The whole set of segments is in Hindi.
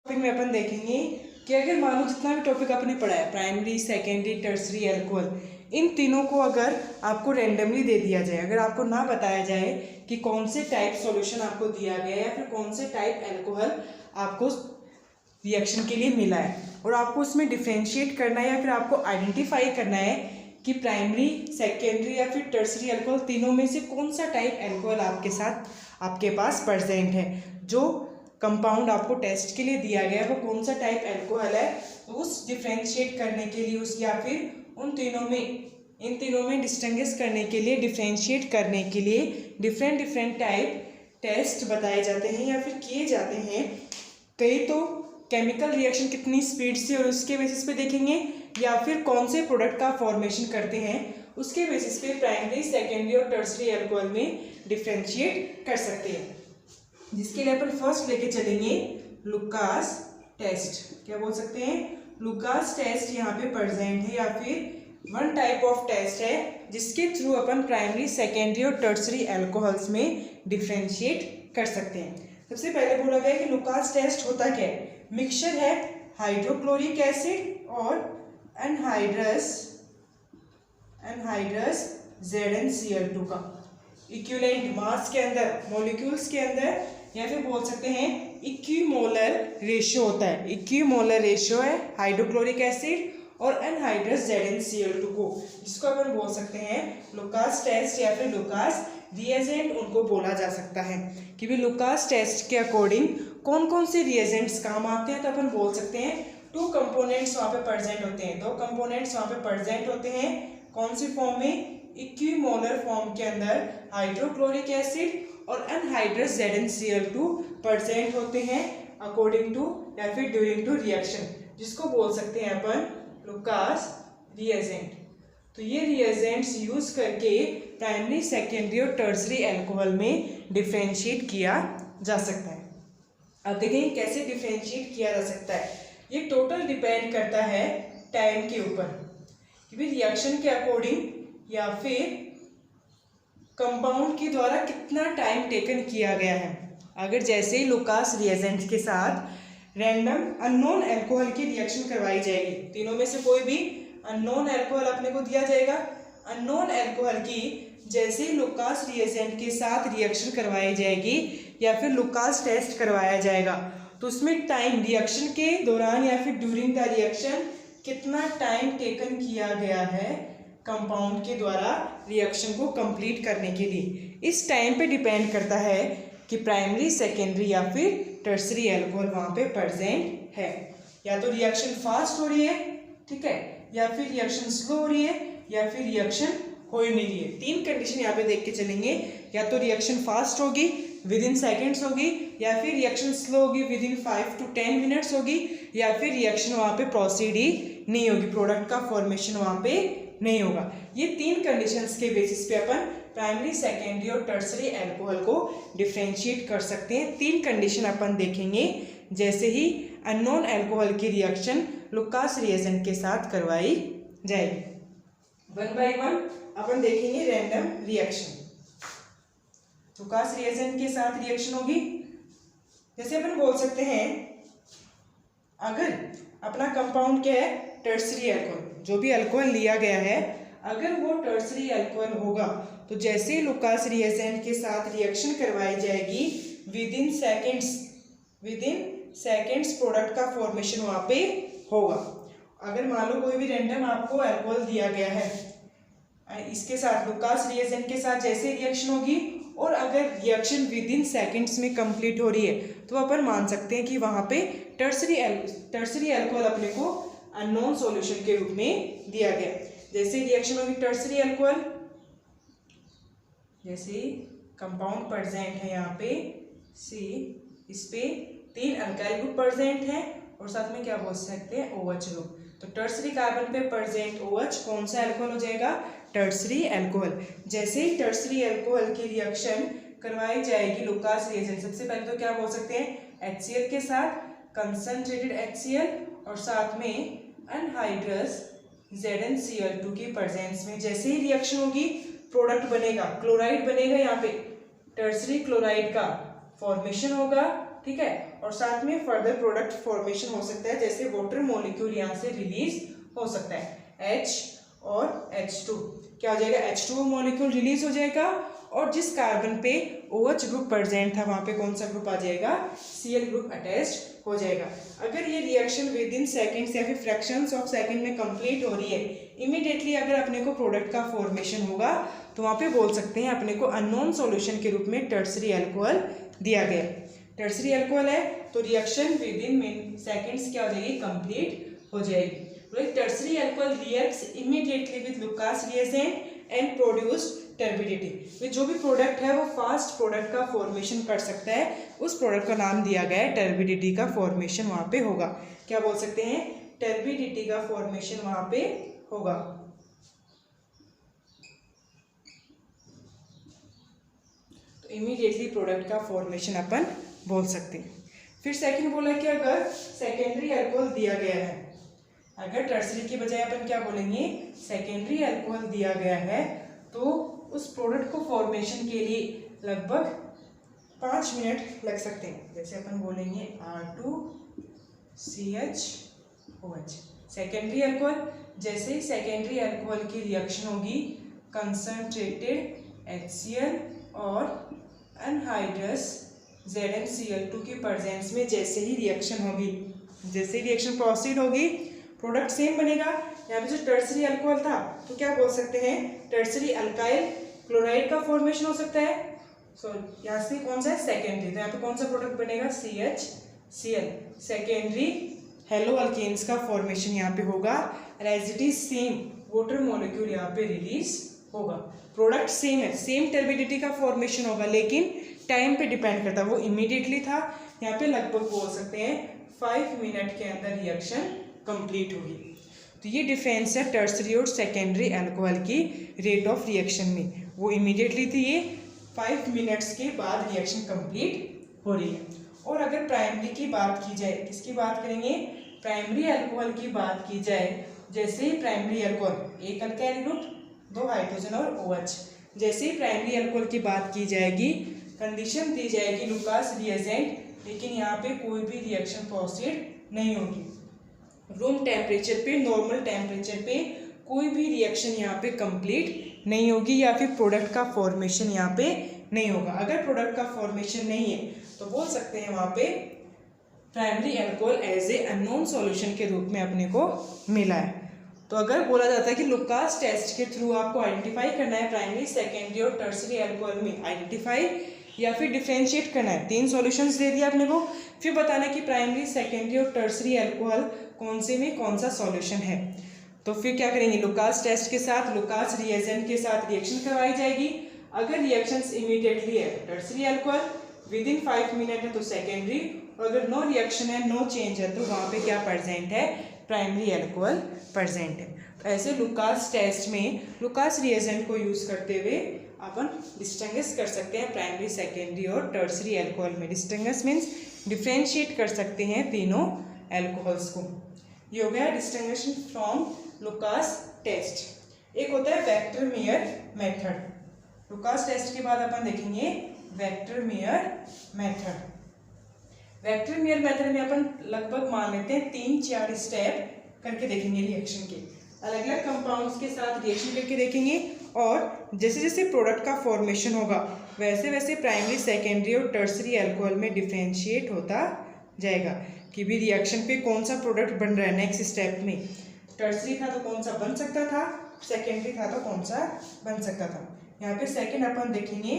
टॉपिक में अपन देखेंगे कि अगर मान लो जितना भी टॉपिक आपने पढ़ा है, प्राइमरी, सेकेंडरी, टर्सरी, एल्कोहल, इन तीनों को अगर आपको रैंडमली दे दिया जाए, अगर आपको ना बताया जाए कि कौन से टाइप सॉल्यूशन आपको दिया गया है या फिर कौन से टाइप एल्कोहल आपको रिएक्शन के लिए मिला है और आपको उसमें डिफ्रेंशिएट करना है या फिर आपको आइडेंटिफाई करना है कि प्राइमरी, सेकेंडरी या फिर टर्सरी एल्कोहल तीनों में से कौन सा टाइप एल्कोहल आपके पास प्रेजेंट है, जो कंपाउंड आपको टेस्ट के लिए दिया गया है वो कौन सा टाइप एल्कोहल है, तो उस डिफ्रेंशिएट करने के लिए उस या फिर इन तीनों में डिस्टिंग्विश करने के लिए, डिफ्रेंशिएट करने के लिए डिफरेंट टाइप टेस्ट बताए जाते हैं या फिर किए जाते हैं। कई तो केमिकल रिएक्शन कितनी स्पीड से और उसके बेसिस पे देखेंगे, या फिर कौन से प्रोडक्ट का फॉर्मेशन करते हैं उसके बेसिस पे प्राइमरी, सेकेंडरी और टर्सरी एल्कोहल में डिफ्रेंशिएट कर सकते हैं। जिसके लिए अपन फर्स्ट लेके चलेंगे लुकास टेस्ट। क्या बोल सकते हैं? लुकास टेस्ट यहाँ पे प्रेजेंट है या फिर वन टाइप ऑफ टेस्ट है जिसके थ्रू अपन प्राइमरी, सेकेंडरी और टर्सरी एल्कोहल्स में डिफ्रेंशिएट कर सकते हैं। सबसे पहले बोला गया कि लुकास टेस्ट होता क्या है? मिक्सचर है हाइड्रोक्लोरिक एसिड और एनहाइड्रस ZnCl2 का इक्विवेलेंट मास के अंदर, मॉलिक्यूल्स के अंदर, या फिर बोल सकते हैं इक्विमोलर रेशियो होता है। इक्विमोलर रेशियो है हाइड्रोक्लोरिक एसिड और एनहाइड्रस ZnCl2 को, जिसको अपन बोल सकते हैं लुकास टेस्ट या फिर लुकास रिएजेंट उनको बोला जा सकता है। कि भी लुकास टेस्ट के अकॉर्डिंग कौन कौन से रिएजेंट्स काम आते हैं, तो अपन बोल सकते हैं 2 कंपोनेंट्स वहाँ पे प्रेजेंट होते हैं, 2 कंपोनेंट्स वहाँ पे प्रेजेंट होते हैं। कौन सी फॉर्म में? इक्विमोलर फॉर्म के अंदर हाइड्रोक्लोरिक एसिड और एनहाइड्रस ZnCl2 प्रेजेंट होते हैं अकॉर्डिंग टू या फिर ड्यूरिंग टू रिएक्शन, जिसको बोल सकते हैं अपन लुकास रिएजेंट। तो ये रिएजेंट्स यूज करके प्राइमरी, सेकेंडरी और टर्सरी एल्कोहल में डिफ्रेंशिएट किया जा सकता है। अब देखें कैसे डिफ्रेंशिएट किया जा सकता है। ये टोटल डिपेंड करता है टाइम के ऊपर कि भी रिएक्शन के अकॉर्डिंग या फिर कंपाउंड के द्वारा कितना टाइम टेकन किया गया है। अगर जैसे ही लुकास रिएजेंट के साथ रैंडम अननोन एल्कोहल की रिएक्शन करवाई जाएगी, तीनों में से कोई भी अननोन एल्कोहल अपने को दिया जाएगा, अननोन एल्कोहल की जैसे ही लुकास रिएजेंट के साथ रिएक्शन करवाई जाएगी या फिर लुकास टेस्ट करवाया जाएगा, तो उसमें टाइम रिएक्शन के दौरान या फिर ड्यूरिंग द रिएक्शन कितना टाइम टेकन किया गया है कंपाउंड के द्वारा रिएक्शन को कंप्लीट करने के लिए, इस टाइम पे डिपेंड करता है कि प्राइमरी, सेकेंडरी या फिर टर्सरी एल्कोहल वहाँ पे प्रेजेंट है। या तो रिएक्शन फास्ट हो रही है, ठीक है, या फिर रिएक्शन स्लो हो रही है, या फिर रिएक्शन हो ही नहीं रही है। 3 कंडीशन यहाँ पे देख के चलेंगे, या तो रिएक्शन फास्ट होगी विद इन सेकेंड्स होगी, या फिर रिएक्शन स्लो होगी विद इन 5 to 10 मिनट्स होगी, या फिर रिएक्शन वहाँ पे प्रोसीड ही नहीं होगी, प्रोडक्ट का फॉर्मेशन वहाँ पे नहीं होगा। ये 3 कंडीशंस के बेसिस पे अपन प्राइमरी, सेकेंडरी और टर्सरी एल्कोहल को डिफ्रेंशिएट कर सकते हैं। 3 कंडीशन अपन देखेंगे जैसे ही अननोन एल्कोहल की रिएक्शन लुकास रिएजेंट के साथ करवाई जाएगी। 1 by 1 अपन देखेंगे रैंडम रिएक्शन। लुकास रिएजेंट के साथ रिएक्शन होगी, जैसे अपन बोल सकते हैं अगर अपना कंपाउंड क्या है? Tertiary alcohol. जो भी एल्कोहल लिया गया है अगर वो टर्सरी एल्कोहल होगा तो जैसे ही लुकास रिएजेंट के साथ रिएक्शन करवाई जाएगी विद इन सेकेंड्स प्रोडक्ट का फॉर्मेशन वहाँ पे होगा। अगर मान लो कोई भी रैंडम आपको एल्कोहल दिया गया है, इसके साथ लुकास रिएजेंट के साथ जैसे रिएक्शन होगी और अगर रिएक्शन विद इन सेकेंड्स में कंप्लीट हो रही है तो अपन मान सकते हैं कि वहाँ पे टर्सरी एल्कोहल अपने को अननोन सॉल्यूशन के रूप में दिया गया। जैसे रिएक्शन होगी टर्सरी एल्कोहल, जैसे कंपाउंड प्रेजेंट है यहाँ पे सी, इस पे 3 अल्काइल ग्रुप प्रेजेंट है और साथ में क्या बोल सकते हैं OH ग्रुप। तो टर्सरी कार्बन पे प्रेजेंट OH कौन सा एल्कोहल हो जाएगा? Tertiary alcohol. जैसे ही टर्सरी एल्कोहल की रिएक्शन करवाई जाएगी लुकास रिएजेंट, सबसे पहले तो क्या बोल सकते हैं HCl के साथ कंसंट्रेटेड HCl और साथ में एनहाइड्रस ZnCl2 की प्रेजेंस में जैसे ही रिएक्शन होगी प्रोडक्ट बनेगा, क्लोराइड बनेगा, यहाँ पे टर्सरी क्लोराइड का फॉर्मेशन होगा, ठीक है। और साथ में फर्दर प्रोडक्ट फॉर्मेशन हो सकता है, जैसे वाटर मॉलिक्यूल यहाँ से रिलीज हो सकता है, H और H2 क्या हो जाएगा, H2O मॉलिक्यूल रिलीज हो जाएगा, और जिस कार्बन पे OH ग्रुप प्रेजेंट था वहाँ पे कौन सा ग्रुप आ जाएगा, Cl ग्रुप अटैच्ड हो जाएगा। अगर ये रिएक्शन विद इन सेकेंड्स या फिर फ्रैक्शंस ऑफ सेकंड में कंप्लीट हो रही है, इमीडिएटली अगर अपने को प्रोडक्ट का फॉर्मेशन होगा तो वहाँ पे बोल सकते हैं अपने को अननोन सॉल्यूशन के रूप में टर्सरी अल्कोहल दिया गया। टर्सरी अल्कोहल है तो रिएक्शन विद इन सेकेंड्स क्या हो जाएगी, कंप्लीट हो जाएगी। Tertiary alcohol reacts immediately with Lucas reagent and produce turbidity. जो भी प्रोडक्ट है वो फास्ट प्रोडक्ट का फॉर्मेशन कर सकता है, उस प्रोडक्ट का नाम दिया गया है टर्बिडिटी का फॉर्मेशन वहाँ पे होगा। क्या बोल सकते हैं, टर्बिडिटी का फॉर्मेशन वहाँ पे होगा। तो इमीडिएटली प्रोडक्ट का फॉर्मेशन अपन बोल सकते हैं। फिर सेकंड बोला कि अगर सेकेंडरी अल्कोहल दिया गया है, अगर टर्सरी की बजाय अपन क्या बोलेंगे, सेकेंडरी अल्कोहल दिया गया है, तो उस प्रोडक्ट को फॉर्मेशन के लिए लगभग 5 मिनट लग सकते हैं। जैसे अपन बोलेंगे R2CHOH सेकेंडरी अल्कोहल। जैसे ही सेकेंडरी अल्कोहल की रिएक्शन होगी कंसंट्रेटेड HCl और अनहाइड्रस ZnCl2 की प्रेजेंस में जैसे ही रिएक्शन होगी, जैसे ही रिएक्शन प्रोसीड होगी प्रोडक्ट सेम बनेगा। यहाँ पे जो टर्सरी अल्कोहल था तो क्या बोल सकते हैं, टर्सरी अल्काइल क्लोराइड का फॉर्मेशन हो सकता है। यहाँ से कौन सा है, सेकेंडरी, तो यहाँ पे कौन सा प्रोडक्ट बनेगा, CHCl। सेकेंडरी हेलो अल्केन्स का फॉर्मेशन यहाँ पे होगा, as it is same water molecule यहाँ पे रिलीज होगा। प्रोडक्ट सेम है, सेम टर्बिडिटी का फॉर्मेशन होगा, लेकिन टाइम पे डिपेंड करता है, वो इमीडिएटली था, यहाँ पे लगभग बोल सकते हैं 5 मिनट के अंदर रिएक्शन कंप्लीट होगी। तो ये डिफरेंस है टर्सरी और सेकेंडरी अल्कोहल की रेट ऑफ रिएक्शन में, वो इमीडिएटली थी, ये 5 मिनट्स के बाद रिएक्शन कंप्लीट हो रही है। और अगर प्राइमरी की बात की जाए, किसकी बात करेंगे, प्राइमरी अल्कोहल की बात की जाए, जैसे ही प्राइमरी अल्कोहल, एक अल्काइल ग्रुप, 2 हाइड्रोजन और OH, जैसे ही प्राइमरी अल्कोहल की बात की जाएगी कंडीशन दी जाएगी लुकास रिएजेंट, लेकिन यहाँ पे कोई भी रिएक्शन प्रोसीड नहीं होगी। रूम टेम्परेचर पे, नॉर्मल टेम्परेचर पे कोई भी रिएक्शन यहाँ पे कंप्लीट नहीं होगी, या फिर प्रोडक्ट का फॉर्मेशन यहाँ पे नहीं होगा। अगर प्रोडक्ट का फॉर्मेशन नहीं है तो बोल सकते हैं वहाँ पे primary alcohol as a unknown solution के रूप में अपने को मिला है। तो अगर बोला जाता है कि लुकास टेस्ट के थ्रू आपको आइडेंटिफाई करना है प्राइमरी, सेकेंडरी और टर्सरी अल्कोहल में आइडेंटिफाई या फिर डिफरेंशिएट करना है, 3 सॉल्यूशंस दे दिया अपने को, फिर बताना है कि प्राइमरी, सेकेंडरी और टर्सरी अल्कोहल कौन से में कौन सा सॉल्यूशन है। तो फिर क्या करेंगे, लुकास टेस्ट के साथ, लुकास रिएजेंट के साथ रिएक्शन करवाई जाएगी। अगर रिएक्शंस इमीडिएटली है tertiary alcohol, with in 5 minute है तो सेकेंडरी, और अगर नो रिएक्शन है, नो चेंज है, तो वहाँ पे क्या प्रेजेंट है, प्राइमरी अल्कोहल प्रेजेंट है। तो ऐसे लुकास टेस्ट में लुकास रिएजेंट को यूज करते हुए अपन डिस्टिंग्विश कर सकते हैं प्राइमरी, सेकेंडरी और टर्सरी अल्कोहल में। डिस्टिंग्विश मीन्स डिफ्रेंशिएट कर सकते हैं तीनों अल्कोहल्स को। ये हो गया डिस्टिंग्विशन फ्रॉम लुकास टेस्ट। एक होता है Victor Meyer method. Lucas test के बाद अपन देखेंगे Victor Meyer method. Victor Meyer method में अपन लगभग मान लेते हैं 3-4 स्टेप करके देखेंगे रिएक्शन के, अलग अलग कंपाउंड्स के साथ रिएक्शन करके देखेंगे, और जैसे जैसे प्रोडक्ट का फॉर्मेशन होगा वैसे वैसे प्राइमरी, सेकेंडरी और टर्सरी अल्कोहल में डिफरेंशिएट होता जाएगा कि भी रिएक्शन पे कौन सा प्रोडक्ट बन रहा है। नेक्स्ट स्टेप में टर्सरी था तो कौन सा बन सकता था, सेकेंडरी था तो कौन सा बन सकता था। यहाँ पे सेकेंड अपन देखेंगे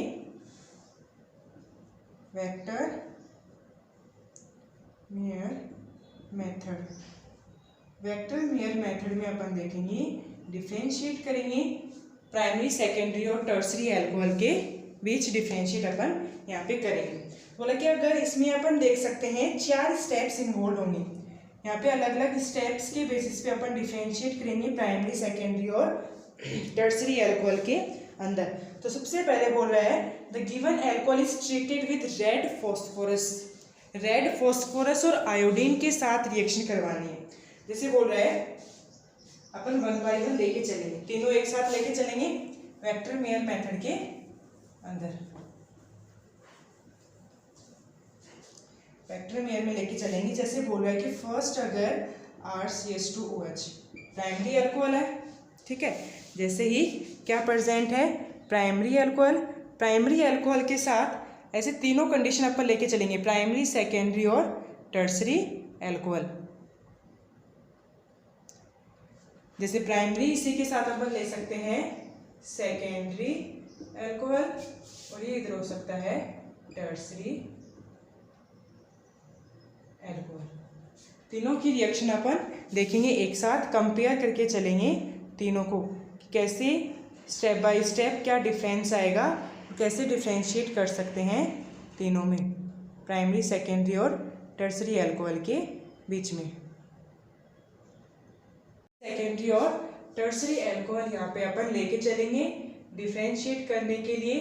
Victor Meyer method. Victor Meyer method में अपन देखेंगे डिफरेंशिएट करेंगे प्राइमरी, सेकेंडरी और टर्सरी अल्कोहल के बीच डिफरेंशिएट अपन यहाँ पे करेंगे। बोला कि अगर इसमें अपन देख सकते हैं 4 स्टेप्स इन्वॉल्व होंगे, यहाँ पे अलग अलग स्टेप्स के बेसिस पे अपन डिफरेंशिएट करेंगे प्राइमरी, सेकेंडरी और टर्सरी अल्कोहल के अंदर। तो सबसे पहले बोल रहा है the given alcohol is treated with red phosphorus. Red phosphorus और आयोडीन के साथ रिएक्शन करवानी है। जैसे बोल रहा है अपन 1 by 1 लेके चलेंगे, तीनों एक साथ लेके चलेंगे वेक्टर मेयर मेथड के अंदर। स्पेक्ट्रम में लेके चलेंगे। जैसे बोल रहा है कि फर्स्ट अगर RCH2OH प्राइमरी अल्कोहल है, ठीक है। जैसे ही क्या प्रेजेंट है, प्राइमरी अल्कोहल। प्राइमरी अल्कोहल के साथ ऐसे तीनों कंडीशन अपन लेके चलेंगे, प्राइमरी, सेकेंडरी और टर्सरी अल्कोहल। जैसे प्राइमरी इसी के साथ अपन ले सकते हैं सेकेंडरी अल्कोहल, और ये इधर हो सकता है टर्सरी अल्कोहल। तीनों की रिएक्शन अपन देखेंगे, एक साथ कंपेयर करके चलेंगे तीनों को, कैसे स्टेप बाय स्टेप क्या डिफरेंस आएगा, कैसे डिफ्रेंशिएट कर सकते हैं तीनों में, प्राइमरी, सेकेंडरी और टर्सरी अल्कोहल के बीच में। सेकेंडरी और टर्सरी अल्कोहल यहाँ पे अपन लेके चलेंगे डिफ्रेंशिएट करने के लिए।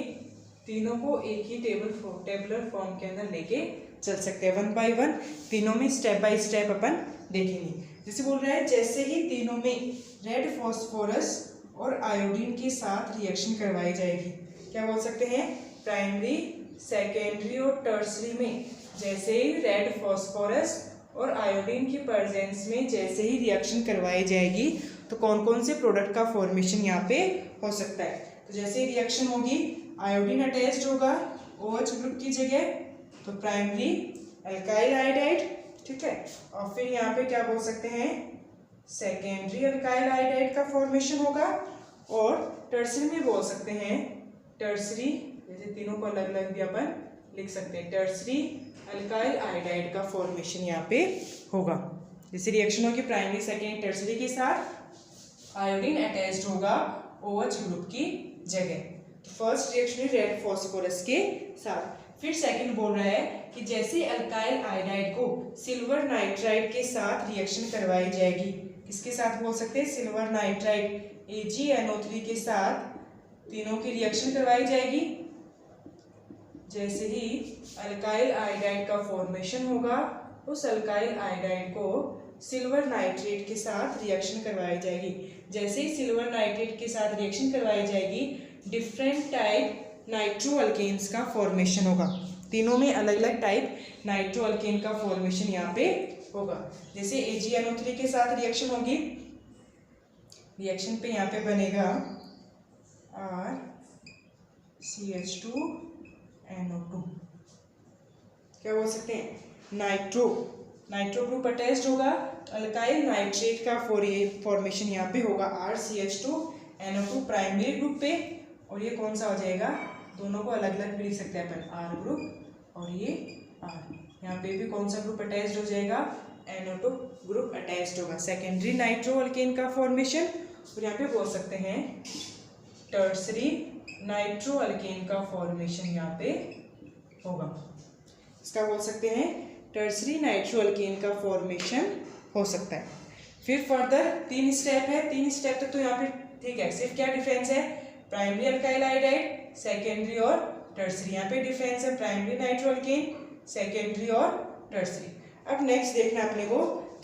तीनों को एक ही टेबुलर फॉर्म के अंदर लेके चल सकते हैं, वन बाय वन तीनों में स्टेप बाय स्टेप अपन देखेंगे। जैसे बोल रहा है, जैसे ही तीनों में रेड फॉस्फोरस और आयोडीन के साथ रिएक्शन करवाई जाएगी, क्या बोल सकते हैं, प्राइमरी, सेकेंडरी और टर्सरी में जैसे ही रेड फॉस्फोरस और आयोडीन की प्रेजेंस में जैसे ही रिएक्शन करवाई जाएगी तो कौन कौन से प्रोडक्ट का फॉर्मेशन यहाँ पे हो सकता है। तो जैसे ही रिएक्शन होगी, आयोडीन अटैच्ड होगा OH ग्रुप की जगह, तो प्राइमरी अल्काइल आयोडाइड, ठीक है। और फिर यहाँ पे क्या बोल सकते हैं, सेकेंडरी अल्काइल आयोडाइड का फॉर्मेशन होगा, और टर्सरी में बोल सकते हैं टर्सरी, जैसे तीनों को अलग अलग भी अपन लिख सकते हैं, टर्सरी अल्काइल आयोडाइड का फॉर्मेशन यहाँ पे होगा। जैसे रिएक्शन होगी प्राइमरी, सेकेंडरी, टर्सरी के साथ, आयोडीन अटैच्ड होगा OH ग्रुप की जगह। तो फर्स्ट रिएक्शन रेड फॉस्फोरस के साथ। फिर सेकंड बोल रहा है कि जैसे अल्काइल आयोडाइड को सिल्वर नाइट्राइड के साथ रिएक्शन करवाई जाएगी, किसके साथ बोल सकते हैं, सिल्वर नाइट्राइड AgNO3 के साथ तीनों की रिएक्शन करवाई जाएगी। जैसे ही अल्काइल आयोडाइड का फॉर्मेशन होगा, उस अल्काइल आयोडाइड को सिल्वर नाइट्रेट के साथ रिएक्शन करवाई जाएगी। जैसे ही सिल्वर नाइट्रेट के साथ रिएक्शन करवाई जाएगी, डिफरेंट टाइप नाइट्रो अल्केन्स का फॉर्मेशन होगा। तीनों में अलग अलग टाइप नाइट्रो अल्केन का फॉर्मेशन यहाँ पे होगा। जैसे AgNO3 के साथ रिएक्शन होगी, रिएक्शन पे यहाँ पे बनेगा RCH2NO2, क्या बोल सकते हैं, नाइट्रो ग्रुप अटैच्ड होगा, अल्काइल नाइट्रेट का फॉर्मेशन यहाँ पे होगा RCH2NO2 प्राइमरी ग्रुप पे, और ये कौन सा हो जाएगा, दोनों को अलग अलग भी लिख सकते हैं अपन, R ग्रुप और ये R। यहाँ पे भी कौन सा ग्रुप अटैच्ड हो जाएगा, NO2 ग्रुप अटैच्ड होगा, सेकेंडरी नाइट्रो अल्केन का फॉर्मेशन। और यहाँ पे बोल सकते हैं टर्सरी नाइट्रो अल्केन का फॉर्मेशन यहाँ पे होगा, इसका बोल सकते हैं टर्सरी नाइट्रो अल्केन का फॉर्मेशन हो सकता है। फिर फर्दर 3 स्टेप है, 3 स्टेप तक तो यहाँ पे ठीक है। सिर्फ क्या डिफरेंस है, प्राइमरी अल्काइल आयोडाइड, सेकेंडरी और टर्सरी, यहाँ पे डिफरेंस है प्राइमरी नाइट्रो अल्केन, सेकेंडरी और टर्सरी। अब नेक्स्ट देखना अपने को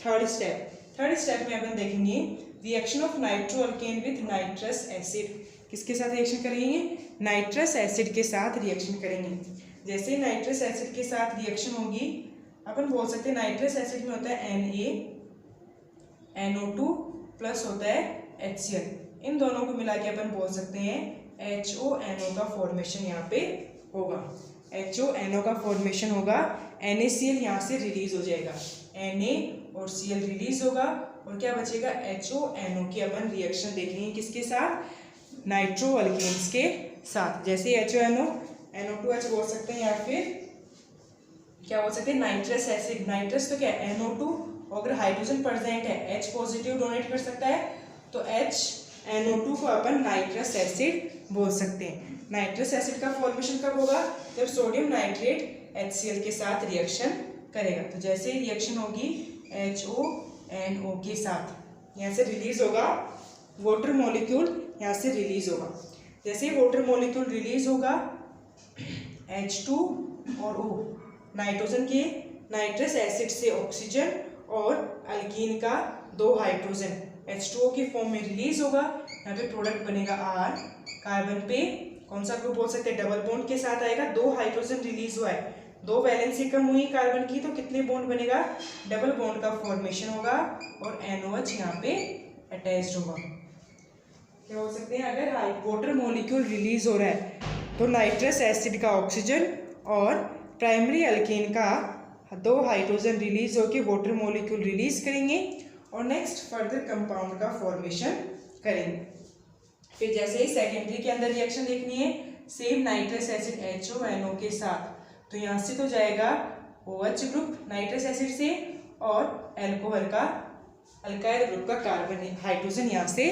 थर्ड स्टेप। थर्ड स्टेप में अपन देखेंगे reaction of nitro alkane with nitrous acid, किसके साथ रिएक्शन करेंगे, नाइट्रस एसिड के साथ रिएक्शन करेंगे। जैसे नाइट्रस एसिड के साथ रिएक्शन होगी, अपन बोल सकते हैं नाइट्रस एसिड में होता है NaNO2 प्लस होता है HCl, इन दोनों को मिला के अपन बोल सकते हैं HONO का फॉर्मेशन यहाँ पे होगा। HONO का फॉर्मेशन होगा, NaCl यहाँ से रिलीज हो जाएगा, Na और Cl रिलीज होगा, और क्या बचेगा, HONO की अपन रिएक्शन देखेंगे किसके साथ, नाइट्रो अल्केन्स के साथ। जैसे HONO NO2H बोल सकते हैं, या फिर क्या बोल सकते हैं नाइट्रस एसिड, नाइट्रस तो क्या है NO2, और अगर हाइड्रोजन प्रेजेंट है H पॉजिटिव डोनेट कर सकता है, तो HNO2 को अपन नाइट्रस एसिड बोल सकते हैं। नाइट्रस एसिड का फॉर्मेशन कब होगा, जब सोडियम नाइट्रेट HCl के साथ रिएक्शन करेगा। तो जैसे ही रिएक्शन होगी HONO के साथ, यहाँ से रिलीज होगा वाटर मॉलिक्यूल, यहाँ से रिलीज होगा। जैसे ही वाटर मॉलिक्यूल रिलीज होगा, H2 और O नाइट्रोजन के नाइट्रस एसिड से ऑक्सीजन और अल्कीन का 2 हाइड्रोजन H2O की फॉर्म में रिलीज होगा। यहाँ पे प्रोडक्ट बनेगा R, कार्बन पे कौन सा ग्रुप बोल सकते हैं, डबल बॉन्ड के साथ आएगा, 2 हाइड्रोजन रिलीज हुआ है, दो वैलेंसी कम हुई कार्बन की तो कितने बॉन्ड बनेगा, डबल बॉन्ड का फॉर्मेशन होगा और NOH यहाँ पे अटैच्ड होगा। क्या हो सकते हैं, अगर वाटर मॉलिक्यूल रिलीज हो रहा है तो नाइट्रस एसिड का ऑक्सीजन और प्राइमरी अल्केन का दो हाइड्रोजन रिलीज होकर वाटर मॉलिक्यूल रिलीज करेंगे और नेक्स्ट फर्दर कंपाउंड का फॉर्मेशन करेंगे। फिर जैसे ही सेकेंडरी के अंदर रिएक्शन देखनी है, सेम नाइट्रस एसिड HONO के साथ, तो यहाँ से तो जाएगा OH ग्रुप नाइट्रस एसिड से और एल्कोहल का अल्काइल ग्रुप का कार्बन हाइड्रोजन यहाँ से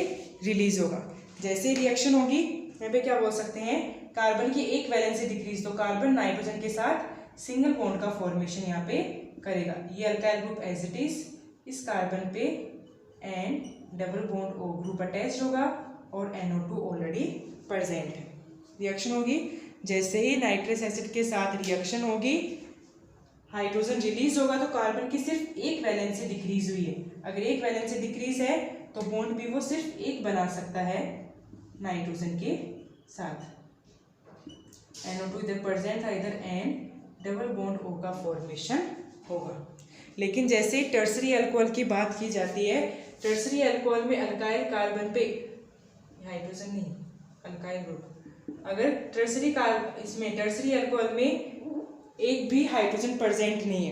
रिलीज होगा। जैसे ही रिएक्शन होगी यहाँ पे क्या बोल सकते हैं, कार्बन की एक वैलेंसी डिक्रीज, तो कार्बन नाइट्रोजन के साथ सिंगल बॉन्ड का फॉर्मेशन यहाँ पे करेगा। ये alkyl group as it is, इस कार्बन पे and double bond O group attach होगा और NO2 ऑलरेडी प्रेजेंट है। रिएक्शन होगी, जैसे ही नाइट्रस एसिड के साथ रिएक्शन होगी, हाइड्रोजन रिलीज होगा तो कार्बन की सिर्फ एक वैलेंसी डिक्रीज हुई है। अगर एक वैलेंसी डिक्रीज है तो बॉन्ड भी वो सिर्फ एक बना सकता है नाइट्रोजन के साथ। NO2 इधर प्रेजेंट था, इधर N डबल बॉन्ड O का फॉर्मेशन होगा। लेकिन जैसे ही टर्सरी अल्कोहल की बात की जाती है, टर्सरी अल्कोहल में अल्काइल कार्बन पे हाइड्रोजन नहीं, अल्काइल ग्रुप, अगर इसमें टर्सरी अल्कोहल में एक भी हाइड्रोजन प्रेजेंट नहीं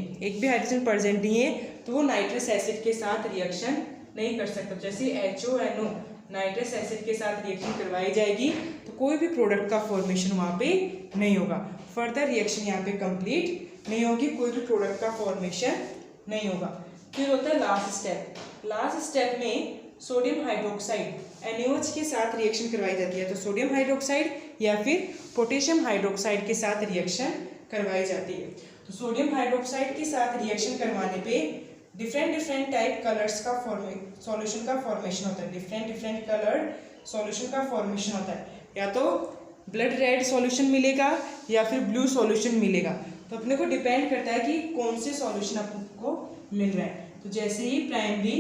है, तो वो नाइट्रस एसिड के साथ रिएक्शन नहीं कर सकता। जैसे HONO नाइट्रस एसिड के साथ रिएक्शन करवाई जाएगी तो कोई भी प्रोडक्ट का फॉर्मेशन वहाँ पे नहीं होगा, फर्दर रिएक्शन यहाँ पे कंप्लीट नहीं होगी, कोई भी प्रोडक्ट का फॉर्मेशन नहीं होगा। फिर होता है लास्ट स्टेप में सोडियम हाइड्रोक्साइड NaOH के साथ रिएक्शन करवाई जाती है, तो सोडियम हाइड्रोक्साइड या फिर पोटेशियम हाइड्रोक्साइड के साथ रिएक्शन करवाई जाती है। तो सोडियम हाइड्रोक्साइड के साथ रिएक्शन करवाने पे डिफरेंट टाइप कलर्स का सॉल्यूशन का फॉर्मेशन होता है। डिफरेंट कलर्ड सॉल्यूशन का फॉर्मेशन होता है, या तो ब्लड रेड सॉल्यूशन मिलेगा या फिर ब्लू सॉल्यूशन मिलेगा। तो अपने को डिपेंड करता है कि कौन से सॉल्यूशन आपको मिल रहा है। तो जैसे ही प्राइमरी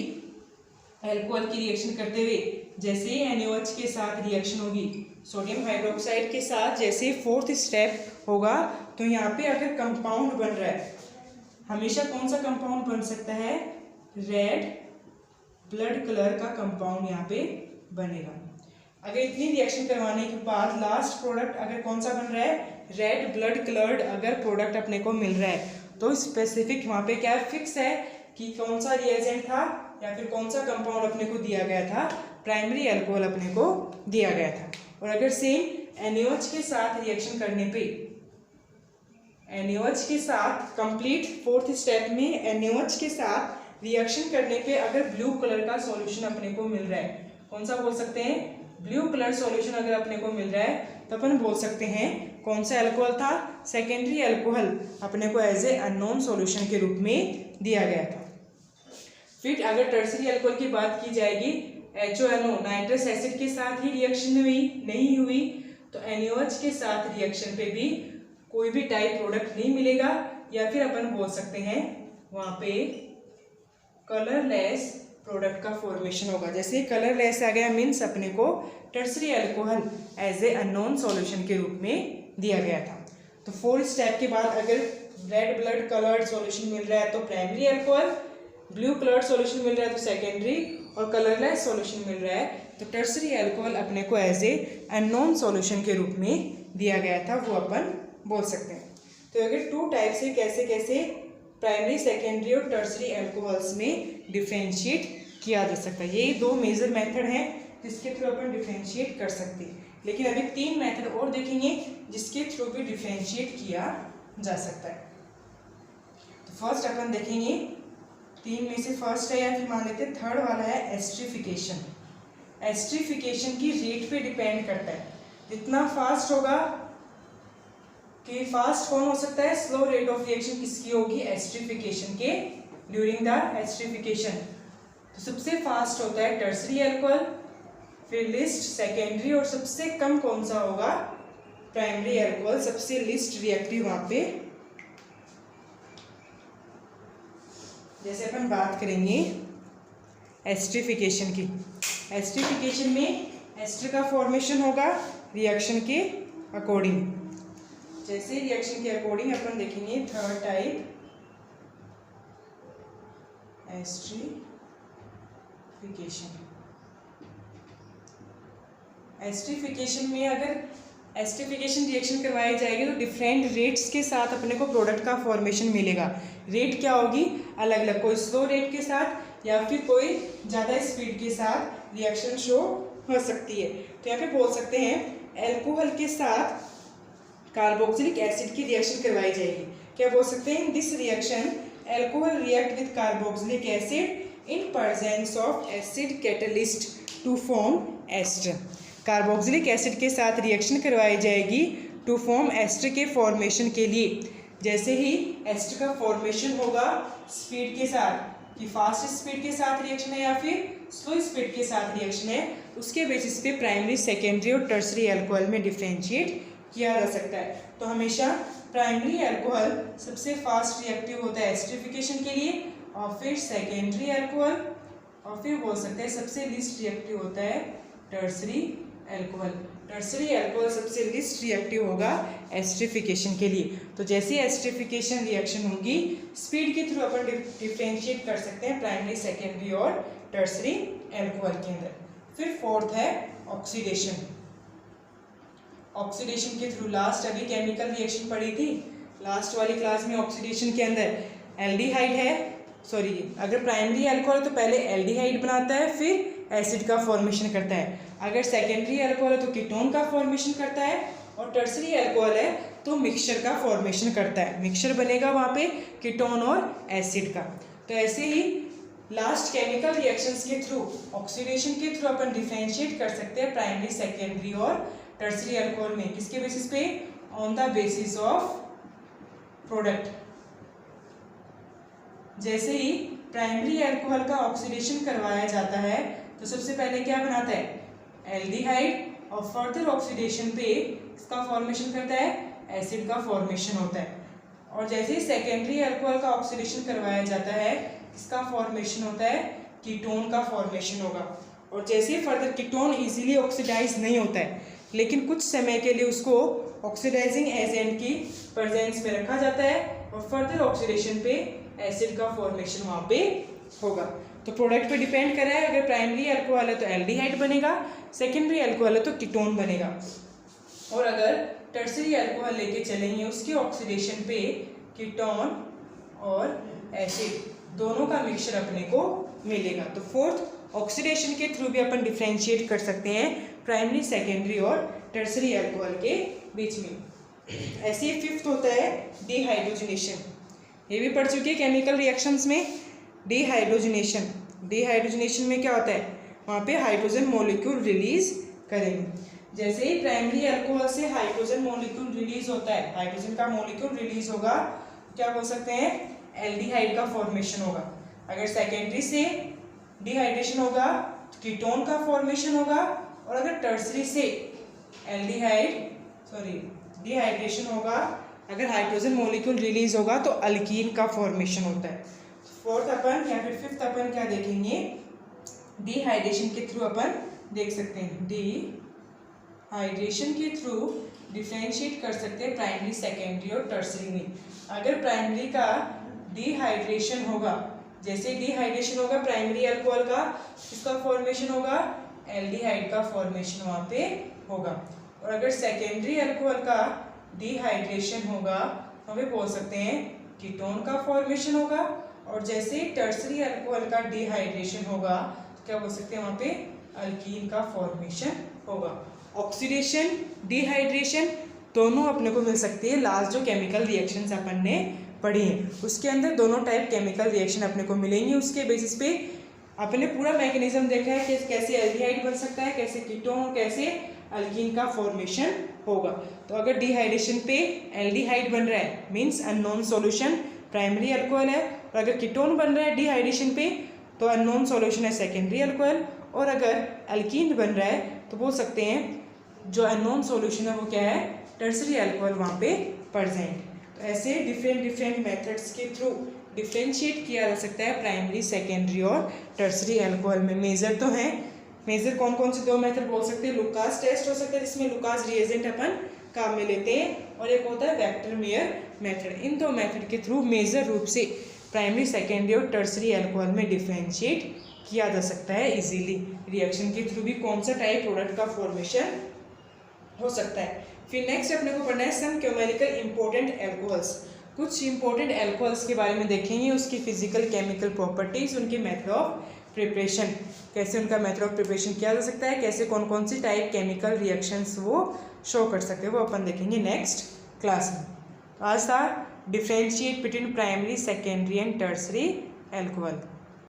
अल्कोहल की रिएक्शन करते हुए जैसे ही NaOH के साथ रिएक्शन होगी सोडियम हाइड्रोक्साइड के साथ, जैसे ही फोर्थ स्टेप होगा तो यहाँ पे अगर कंपाउंड बन रहा है, हमेशा कौन सा कंपाउंड बन सकता है, रेड ब्लड कलर का कंपाउंड यहाँ पे बनेगा। अगर इतनी रिएक्शन करवाने के बाद लास्ट प्रोडक्ट अगर कौन सा बन रहा है, रेड ब्लड कलर्ड अगर प्रोडक्ट अपने को मिल रहा है, तो स्पेसिफिक वहाँ पे क्या फिक्स है कि कौन सा रिएजेंट था या फिर कौन सा कंपाउंड अपने को दिया गया था, प्राइमरी अल्कोहल अपने को दिया गया था। और अगर सेम NaOH के साथ रिएक्शन करने पे, NaOH के साथ कंप्लीट फोर्थ स्टेप में NaOH के साथ रिएक्शन करने पे अगर ब्लू कलर का सॉल्यूशन अपने को मिल रहा है, कौन सा बोल सकते हैं, ब्लू कलर सॉल्यूशन अगर अपने को मिल रहा है तो अपन बोल सकते हैं कौन सा अल्कोहल था, सेकेंडरी अल्कोहल अपने को एज ए अननोन सॉल्यूशन के रूप में दिया गया था। फिर अगर टर्सरी अल्कोहल की बात की जाएगी, HONO नाइट्रस एसिड के साथ ही रिएक्शन नहीं हुई तो NaOH के साथ रिएक्शन पे भी कोई भी टाइप प्रोडक्ट नहीं मिलेगा, या फिर अपन बोल सकते हैं वहाँ पे कलरलेस प्रोडक्ट का फॉर्मेशन होगा। जैसे कलरलेस आ गया मीन्स अपने को tertiary alcohol as a unknown solution के रूप में दिया गया था। तो फोर्थ स्टेप के बाद अगर रेड ब्लड कलर्ड सॉल्यूशन मिल रहा है तो primary alcohol, blue coloured solution मिल रहा है तो सेकेंडरी, और कलरलेस सॉल्यूशन मिल रहा है तो टर्सरी अल्कोहल अपने को एज ए अननोन सॉल्यूशन के रूप में दिया गया था, वो अपन बोल सकते हैं। तो अगर टू टाइप से कैसे कैसे प्राइमरी सेकेंडरी और टर्सरी अल्कोहल्स में डिफ्रेंशिएट किया जा सकता है, ये दो मेजर मेथड हैं जिसके थ्रू अपन डिफ्रेंशिएट कर सकते हैं। लेकिन अभी तीन मेथड और देखेंगे जिसके थ्रू भी डिफ्रेंशिएट किया जा सकता है। तो फर्स्ट अपन देखेंगे, तीन में से फर्स्ट है या फिर मान लेते हैं थर्ड वाला है एस्ट्रिफिकेशन। एस्ट्रिफिकेशन की रेट पे डिपेंड करता है, जितना फास्ट होगा कि फास्ट कौन हो सकता है, स्लो रेट ऑफ रिएक्शन किसकी होगी, एस्ट्रिफिकेशन के ड्यूरिंग द एस्ट्रिफिकेशन। तो सबसे फास्ट होता है टर्सरी अल्कोहल, फिर लिस्ट सेकेंडरी, और सबसे कम कौन सा होगा, प्राइमरी अल्कोहल, सबसे लिस्ट रिएक्टिव वहां पे। जैसे अपन बात करेंगे एस्ट्रिफिकेशन की, एस्ट्रिफिकेशन में एस्टर का फॉर्मेशन होगा रिएक्शन के अकॉर्डिंग। जैसे रिएक्शन के अकॉर्डिंग अपन देखेंगे थर्ड टाइप एस्टरीफिकेशन। एस्टरीफिकेशन में अगर एस्टरीफिकेशन रिएक्शन करवाई जाएगी तो डिफरेंट रेट्स के साथ अपने को प्रोडक्ट का फॉर्मेशन मिलेगा। रेट क्या होगी, अलग अलग, कोई स्लो रेट के साथ या फिर कोई ज़्यादा स्पीड के साथ रिएक्शन शो हो सकती है। तो यहाँ पे बोल सकते हैं एल्कोहल के साथ कार्बोक्सिलिक एसिड की रिएक्शन करवाई जाएगी। क्या बोल सकते हैं, this reaction alcohol react with carboxylic acid in presence of acid catalyst to form ester. Carboxylic acid के साथ रिएक्शन करवाई जाएगी टू फॉर्म एस्टर के फॉर्मेशन के लिए। जैसे ही एस्टर का फॉर्मेशन होगा स्पीड के साथ, कि फास्ट स्पीड के साथ रिएक्शन है या फिर स्लो स्पीड के साथ रिएक्शन है, उसके बेसिस पे प्राइमरी, सेकेंडरी और टर्सरी अल्कोहल में डिफ्रेंशिएट किया जा सकता है। तो हमेशा प्राइमरी अल्कोहल सबसे फास्ट रिएक्टिव होता है एस्टरीफिकेशन के लिए, और फिर सेकेंडरी अल्कोहल, और फिर बोल सकते हैं सबसे लीस्ट रिएक्टिव होता है टर्सरी अल्कोहल। टर्सरी अल्कोहल सबसे लीस्ट रिएक्टिव होगा एस्टरीफिकेशन के लिए। तो जैसे एस्टरीफिकेशन रिएक्शन होगी स्पीड के थ्रू अपन डिफ्रेंशिएट कर सकते हैं प्राइमरी, सेकेंडरी और टर्सरी अल्कोहल के अंदर। फिर फोर्थ है ऑक्सीडेशन। ऑक्सीडेशन के थ्रू लास्ट अभी केमिकल रिएक्शन पढ़ी थी लास्ट वाली क्लास में। ऑक्सीडेशन के अंदर एल्डिहाइड है, सॉरी, अगर प्राइमरी अल्कोहल है तो पहले एल्डिहाइड बनाता है फिर एसिड का फॉर्मेशन करता है। अगर सेकेंडरी अल्कोहल है तो कीटोन का फॉर्मेशन करता है, और टर्सरी अल्कोहल है तो मिक्सचर का फॉर्मेशन करता है। मिक्सचर बनेगा वहाँ पे कीटोन और एसिड का। तो ऐसे ही लास्ट केमिकल रिएक्शंस के थ्रू, ऑक्सीडेशन के थ्रू अपन डिफरेंशिएट कर सकते हैं प्राइमरी, सेकेंडरी और टर्सरी अल्कोहल में। किसके बेसिस पे, on the basis of product. जैसे ही प्राइमरी अल्कोहल का ऑक्सीडेशन करवाया जाता है तो सबसे पहले क्या बनाता है, एल्डिहाइड, और फर्दर ऑक्सीडेशन पे इसका फॉर्मेशन करता है, एसिड का फॉर्मेशन होता है। और जैसे ही सेकेंडरी अल्कोहल का ऑक्सीडेशन करवाया जाता है इसका फॉर्मेशन होता है, कीटोन का फॉर्मेशन होगा। और जैसे ही फर्दर कीटोन इजीली ऑक्सीडाइज नहीं होता है, लेकिन कुछ समय के लिए उसको ऑक्सीडाइजिंग एजेंट की प्रेजेंस में रखा जाता है, और फर्दर ऑक्सीडेशन पे एसिड का फॉर्मेशन वहाँ पे होगा। तो प्रोडक्ट पे डिपेंड कर रहा है, अगर प्राइमरी अल्कोहल है तो एल्डिहाइड बनेगा, सेकेंडरी अल्कोहल है तो कीटोन बनेगा। और अगर टर्सरी अल्कोहल लेके चलेंगे उसके ऑक्सीडेशन पे कीटोन और एसिड दोनों का मिक्सचर अपने को मिलेगा। तो फोर्थ, ऑक्सीडेशन के थ्रू भी अपन डिफ्रेंशिएट कर सकते हैं प्राइमरी, सेकेंडरी और टर्सरी अल्कोहल के बीच में। ऐसे ही फिफ्थ होता है डिहाइड्रोजनेशन। ये भी पढ़ चुके हैं केमिकल रिएक्शंस में। डिहाइड्रोजनेशन, डिहाइड्रोजनेशन में क्या होता है, वहाँ पे हाइड्रोजन मॉलिक्यूल रिलीज करेंगे। जैसे ही प्राइमरी अल्कोहल से हाइड्रोजन मॉलिक्यूल रिलीज होता है, हाइड्रोजन का मॉलिक्यूल रिलीज होगा, क्या बोल सकते हैं, एल्डिहाइड का फॉर्मेशन होगा। अगर सेकेंडरी से डिहाइड्रेशन होगा तो कीटोन का फॉर्मेशन होगा, और अगर टर्सरी से डिहाइड्रेशन होगा, अगर हाइड्रोजन मॉलिक्यूल रिलीज होगा तो अल्कीन का फॉर्मेशन होता है। फोर्थ अपन या फिर फिफ्थ अपन क्या देखेंगे, डिहाइड्रेशन के थ्रू अपन देख सकते हैं, डिहाइड्रेशन के थ्रू डिफरेंशिएट कर सकते हैं प्राइमरी, सेकेंडरी और टर्सरी में। अगर प्राइमरी का डिहाइड्रेशन होगा, जैसे डिहाइड्रेशन होगा प्राइमरी अल्कोहल का, इसका फॉर्मेशन होगा, एल्डिहाइड का फॉर्मेशन वहाँ पे होगा। और अगर सेकेंडरी अल्कोहल का डिहाइड्रेशन होगा तो हमें बोल सकते हैं कीटोन का फॉर्मेशन होगा, और जैसे टर्सरी अल्कोहल का डिहाइड्रेशन होगा तो क्या बोल सकते हैं, वहाँ पे अल्कीन का फॉर्मेशन होगा। ऑक्सीडेशन, डिहाइड्रेशन दोनों अपने को मिल सकती है लास्ट जो केमिकल रिएक्शंस अपन ने पढ़ी हैं, उसके अंदर दोनों टाइप केमिकल रिएक्शन अपने को मिलेंगी। उसके बेसिस पे अपने पूरा मैकेनिज्म देखा है कि कैसे एल्डिहाइड बन सकता है, कैसे कीटोन और कैसे अल्कीन का फॉर्मेशन होगा। तो अगर डिहाइड्रेशन पे एल्डिहाइड बन रहा है means unknown solution primary alcohol है, और अगर कीटोन बन रहा है डिहाइड्रेशन पे तो अननोन सॉल्यूशन है सेकेंडरी अल्कोहल, और अगर अल्कीन बन रहा है तो बोल सकते हैं जो अननोन सॉल्यूशन है वो क्या है, टर्सरी अल्कोहल वहाँ पे प्रेजेंट। तो ऐसे डिफरेंट मेथड्स के थ्रू डिफ्रेंशिएट किया जा सकता है प्राइमरी, सेकेंडरी और टर्सरी अल्कोहल में। मेजर तो हैं, मेजर कौन कौन से दो मेथड बोल सकते हैं, लुकास टेस्ट हो सकता है जिसमें लुकास रिएजेंट अपन काम में लेते हैं, और एक होता है वेक्टर मेयर मेथड। इन दो मेथड के थ्रू मेजर रूप से प्राइमरी, सेकेंडरी और टर्सरी अल्कोहल में डिफ्रेंशिएट किया जा सकता है इजीली। रिएक्शन के थ्रू भी कौन सा टाइप प्रोडक्ट का फॉर्मेशन हो सकता है। फिर नेक्स्ट अपने को पढ़ना है सम केमिकल इंपॉर्टेंट एल्कोहल्स। कुछ इंपॉर्टेंट एल्कोहल्स के बारे में देखेंगे, उसकी फिजिकल केमिकल प्रॉपर्टीज, उनके मेथड ऑफ प्रिपरेशन, कैसे उनका मेथड ऑफ प्रिपरेशन किया जा सकता है, कैसे कौन कौन सी टाइप केमिकल रिएक्शंस वो शो कर सकते हैं, वो अपन देखेंगे नेक्स्ट क्लास में। आज था differentiate between primary, secondary and tertiary alcohol.